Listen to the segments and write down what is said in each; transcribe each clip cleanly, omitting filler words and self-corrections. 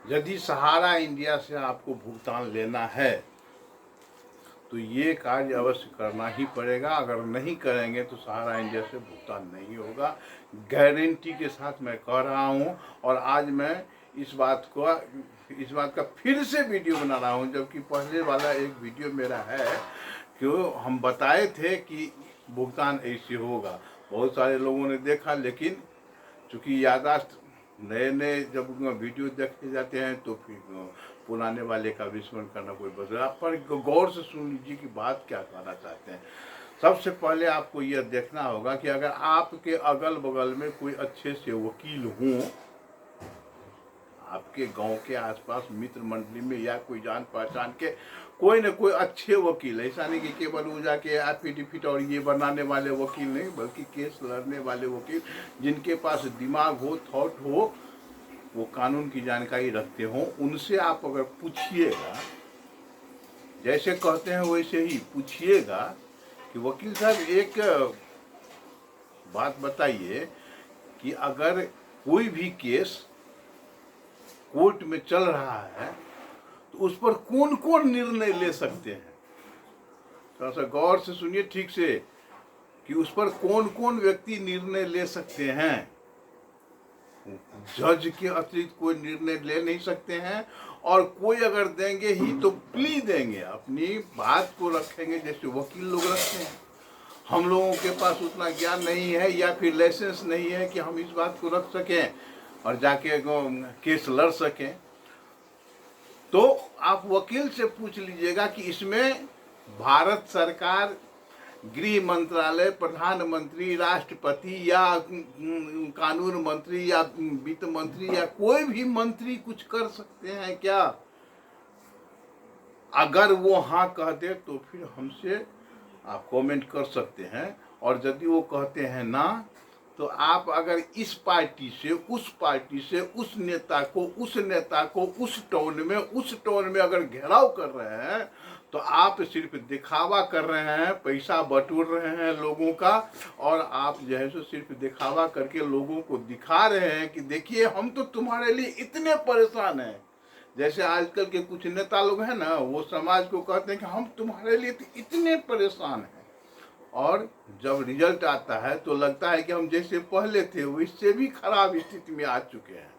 यदि सहारा इंडिया से आपको भुगतान लेना है तो ये कार्य अवश्य करना ही पड़ेगा। अगर नहीं करेंगे तो सहारा इंडिया से भुगतान नहीं होगा, गारंटी के साथ मैं कह रहा हूँ। और आज मैं इस बात का फिर से वीडियो बना रहा हूँ, जबकि पहले वाला एक वीडियो मेरा है कि हम बताए थे कि भुगतान ऐसे होगा। बहुत सारे लोगों ने देखा, लेकिन चूँकि याददाश्त नए नए जब वीडियो देखे जाते हैं तो फिर पुराने वाले का विस्मरण करना कोई बदला। पर गौर से सुन लीजिए कि बात क्या कहना चाहते हैं। सबसे पहले आपको यह देखना होगा कि अगर आपके अगल बगल में कोई अच्छे से वकील हों, आपके गांव के आसपास मित्र मंडली में या कोई जान पहचान के कोई न कोई अच्छे वकील, ऐसा नहीं कि केवल वो जाके एफिडेविट और ये बनाने वाले वकील नहीं, बल्कि केस लड़ने वाले वकील जिनके पास दिमाग हो, थॉट हो, वो कानून की जानकारी रखते हो, उनसे आप अगर पूछिएगा, जैसे कहते हैं वैसे ही पूछिएगा कि वकील साहब एक बात बताइए कि अगर कोई भी केस कोर्ट में चल रहा है तो उस पर कौन कौन निर्णय ले सकते हैं। थोड़ा सा गौर से सुनिए ठीक से कि उस पर कौन कौन व्यक्ति निर्णय ले सकते हैं। जज के अतिरिक्त कोई निर्णय ले नहीं सकते हैं, और कोई अगर देंगे ही तो प्ली देंगे, अपनी बात को रखेंगे जैसे वकील लोग रखते हैं। हम लोगों के पास उतना ज्ञान नहीं है या फिर लाइसेंस नहीं है कि हम इस बात को रख सकें और जाके केस लड़ सकें। तो आप वकील से पूछ लीजिएगा कि इसमें भारत सरकार, गृह मंत्रालय, प्रधानमंत्री, राष्ट्रपति या कानून मंत्री या वित्त मंत्री या कोई भी मंत्री कुछ कर सकते हैं क्या। अगर वो हाँ कह दे तो फिर हमसे आप कमेंट कर सकते हैं, और यदि वो कहते हैं ना, तो आप अगर इस पार्टी से उस पार्टी से उस नेता को उस टोन में अगर घेराव कर रहे हैं तो आप सिर्फ दिखावा कर रहे हैं, पैसा बटोर रहे हैं लोगों का, और आप जो है सो सिर्फ दिखावा करके लोगों को दिखा रहे हैं कि देखिए हम तो तुम्हारे लिए इतने परेशान हैं। जैसे आजकल के कुछ नेता लोग हैं ना, वो समाज को कहते हैं कि हम तुम्हारे लिए तो इतने परेशान हैं, और जब रिजल्ट आता है तो लगता है कि हम जैसे पहले थे वो इससे भी खराब स्थिति में आ चुके हैं।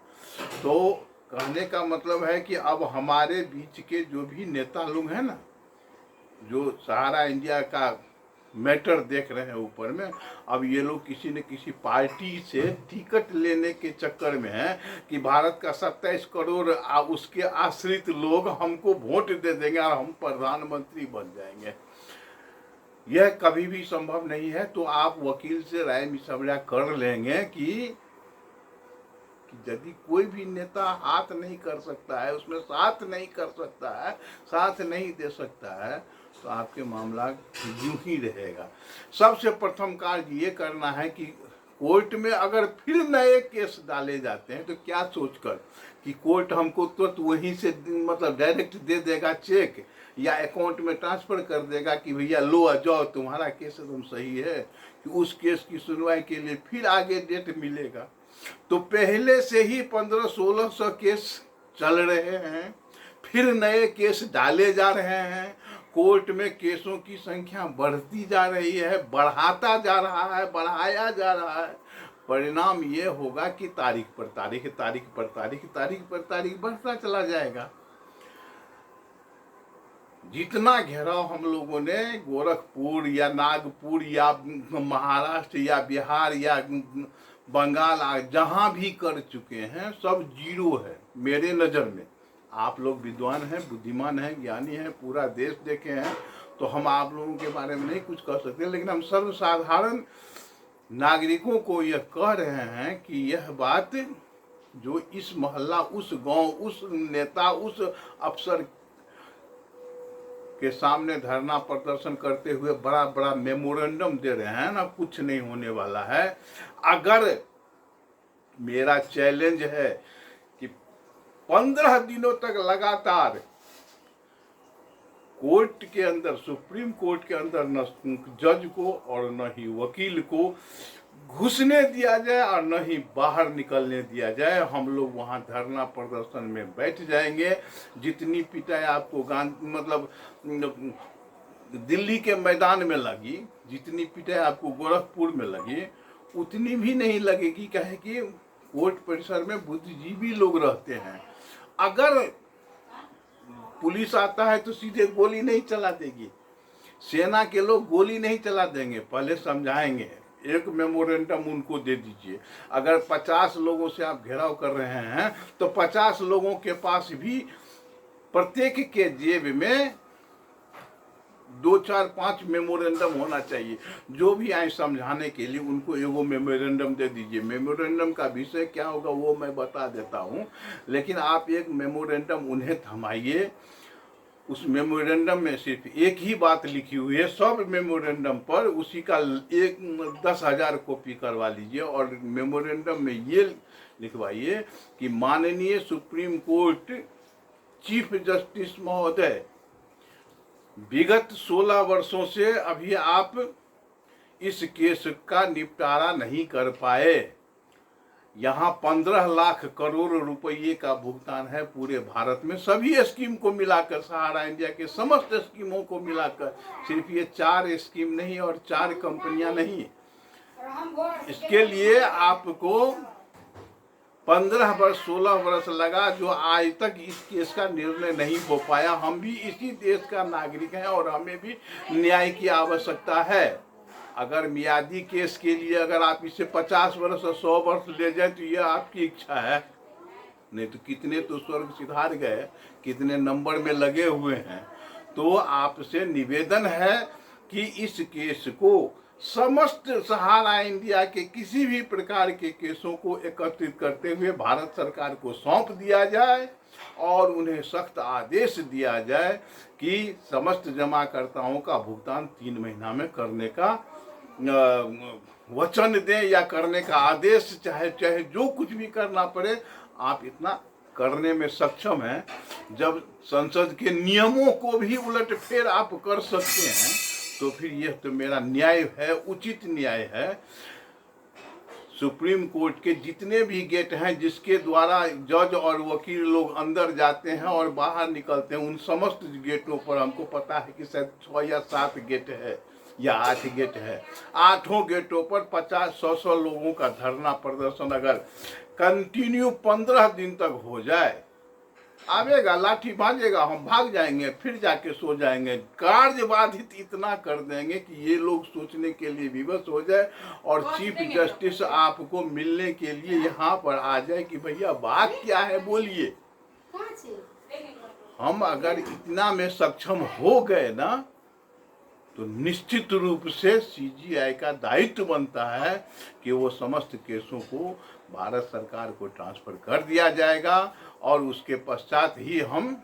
तो कहने का मतलब है कि अब हमारे बीच के जो भी नेता लोग हैं ना, जो सहारा इंडिया का मैटर देख रहे हैं ऊपर में, अब ये लोग किसी न किसी पार्टी से टिकट लेने के चक्कर में हैं कि भारत का 27 करोड़ उसके आश्रित लोग हमको वोट दे देंगे और हम प्रधानमंत्री बन जाएंगे। यह कभी भी संभव नहीं है। तो आप वकील से राय मशवरा कर लेंगे कि यदि कोई भी नेता हाथ नहीं कर सकता है, उसमें साथ नहीं कर सकता है, साथ नहीं दे सकता है, तो आपके मामला यूं ही रहेगा। सबसे प्रथम कार्य ये करना है कि कोर्ट में अगर फिर नए केस डाले जाते हैं तो क्या सोचकर कि कोर्ट हमको तुरंत वहीं से मतलब डायरेक्ट दे देगा चेक या अकाउंट में ट्रांसफर कर देगा कि भैया लो जाओ तुम्हारा केस एकदम सही है, कि उस केस की सुनवाई के लिए फिर आगे डेट मिलेगा। तो पहले से ही 1500-1600 केस चल रहे हैं, फिर नए केस डाले जा रहे हैं, कोर्ट में केसों की संख्या बढ़ती जा रही है, बढ़ाता जा रहा है, बढ़ाया जा रहा है। परिणाम ये होगा कि तारीख पर तारीख बढ़ता चला जाएगा। जितना घेराव हम लोगों ने गोरखपुर या नागपुर या महाराष्ट्र या बिहार या बंगाल जहां भी कर चुके हैं, सब जीरो है मेरे नज़र में। आप लोग विद्वान हैं, बुद्धिमान हैं, ज्ञानी हैं, पूरा देश देखे हैं, तो हम आप लोगों के बारे में नहीं कुछ कह सकते, लेकिन हम सर्वसाधारण नागरिकों को यह कह रहे हैं कि यह बात जो इस मोहल्ला, उस गांव, उस नेता, उस अफसर के सामने धरना प्रदर्शन करते हुए बड़ा बड़ा मेमोरेंडम दे रहे हैं ना, कुछ नहीं होने वाला है। अगर मेरा चैलेंज है कि 15 दिनों तक लगातार कोर्ट के अंदर, सुप्रीम कोर्ट के अंदर न जज को और न ही वकील को घुसने दिया जाए और न ही बाहर निकलने दिया जाए। हम लोग वहाँ धरना प्रदर्शन में बैठ जाएंगे। जितनी पिटाई आपको मतलब दिल्ली के मैदान में लगी, जितनी पिटाई आपको गोरखपुर में लगी, उतनी भी नहीं लगेगी। कहे कि कोर्ट परिसर में बुद्धिजीवी लोग रहते हैं। अगर पुलिस आता है तो सीधे गोली नहीं चला देगी, सेना के लोग गोली नहीं चला देंगे, पहले समझाएंगे। एक मेमोरेंडम उनको दे दीजिए। अगर 50 लोगों से आप घेराव कर रहे हैं तो 50 लोगों के पास भी प्रत्येक के जेब में 2, 4, 5 मेमोरेंडम होना चाहिए। जो भी आए समझाने के लिए उनको एगो मेमोरेंडम दे दीजिए। मेमोरेंडम का विषय क्या होगा वो मैं बता देता हूँ, लेकिन आप एक मेमोरेंडम उन्हें थमाइए। उस मेमोरेंडम में सिर्फ एक ही बात लिखी हुई है, सब मेमोरेंडम पर उसी का 10,000 कॉपी करवा लीजिए और मेमोरेंडम में ये लिखवाइए कि माननीय सुप्रीम कोर्ट चीफ जस्टिस महोदय, विगत 16 वर्षों से अभी आप इस केस का निपटारा नहीं कर पाए। यहाँ 15 लाख करोड़ रुपये का भुगतान है पूरे भारत में, सभी स्कीम को मिलाकर, सहारा इंडिया के समस्त स्कीमों को मिलाकर। सिर्फ ये 4 स्कीम नहीं और 4 कंपनियां नहीं। इसके लिए आपको 15 वर्ष 16 वर्ष लगा, जो आज तक इस केस का निर्णय नहीं हो पाया। हम भी इसी देश का नागरिक हैं और हमें भी न्याय की आवश्यकता है। अगर मियादी केस के लिए अगर आप इसे 50 वर्ष और 100 वर्ष ले जाए तो यह आपकी इच्छा है, नहीं तो कितने तो स्वर्ग सिधार गए, कितने नंबर में लगे हुए हैं। तो आपसे निवेदन है कि इस केस को समस्त सहारा इंडिया के किसी भी प्रकार के केसों को एकत्रित करते हुए भारत सरकार को सौंप दिया जाए और उन्हें सख्त आदेश दिया जाए कि समस्त जमाकर्ताओं का भुगतान 3 महीना में करने का वचन दें या करने का आदेश, चाहे जो कुछ भी करना पड़े। आप इतना करने में सक्षम हैं, जब संसद के नियमों को भी उलटफेर आप कर सकते हैं, तो फिर यह तो मेरा न्याय है, उचित न्याय है। सुप्रीम कोर्ट के जितने भी गेट हैं जिसके द्वारा जज और वकील लोग अंदर जाते हैं और बाहर निकलते हैं, उन समस्त गेटों पर हमको पता है कि शायद 6 या 7 गेट है या 8 गेट है। 8 गेटों पर 50-100 लोगों का धरना प्रदर्शन अगर कंटिन्यू 15 दिन तक हो जाए, आवेगा लाठी बांधेगा, हम भाग जाएंगे, फिर जाके सो जाएंगे। कार्य बाधित इतना कर देंगे कि ये लोग सोचने के लिए विवश हो जाए और चीफ जस्टिस आपको मिलने के लिए यहाँ पर आ जाए कि भैया बात क्या है बोलिए। हम अगर इतना में सक्षम हो गए ना, तो निश्चित रूप से सीजीआई का दायित्व बनता है कि वो समस्त केसों को भारत सरकार को ट्रांसफर कर दिया जाएगा और उसके पश्चात ही हम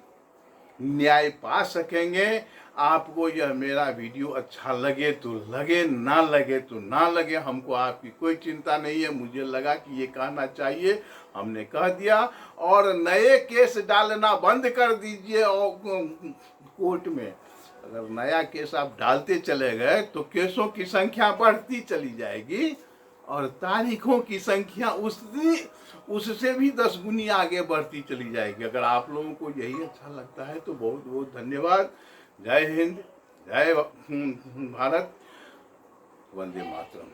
न्याय पा सकेंगे। आपको यह मेरा वीडियो अच्छा लगे तो लगे, ना लगे तो ना लगे, हमको आपकी कोई चिंता नहीं है। मुझे लगा कि ये कहना चाहिए, हमने कह दिया। और नए केस डालना बंद कर दीजिए और कोर्ट में अगर नया केस आप डालते चले गए तो केसों की संख्या बढ़ती चली जाएगी और तारीखों की संख्या उससे भी 10 गुनी आगे बढ़ती चली जाएगी। अगर आप लोगों को यही अच्छा लगता है तो बहुत बहुत धन्यवाद। जय हिंद, जय भारत, वंदे मातरम।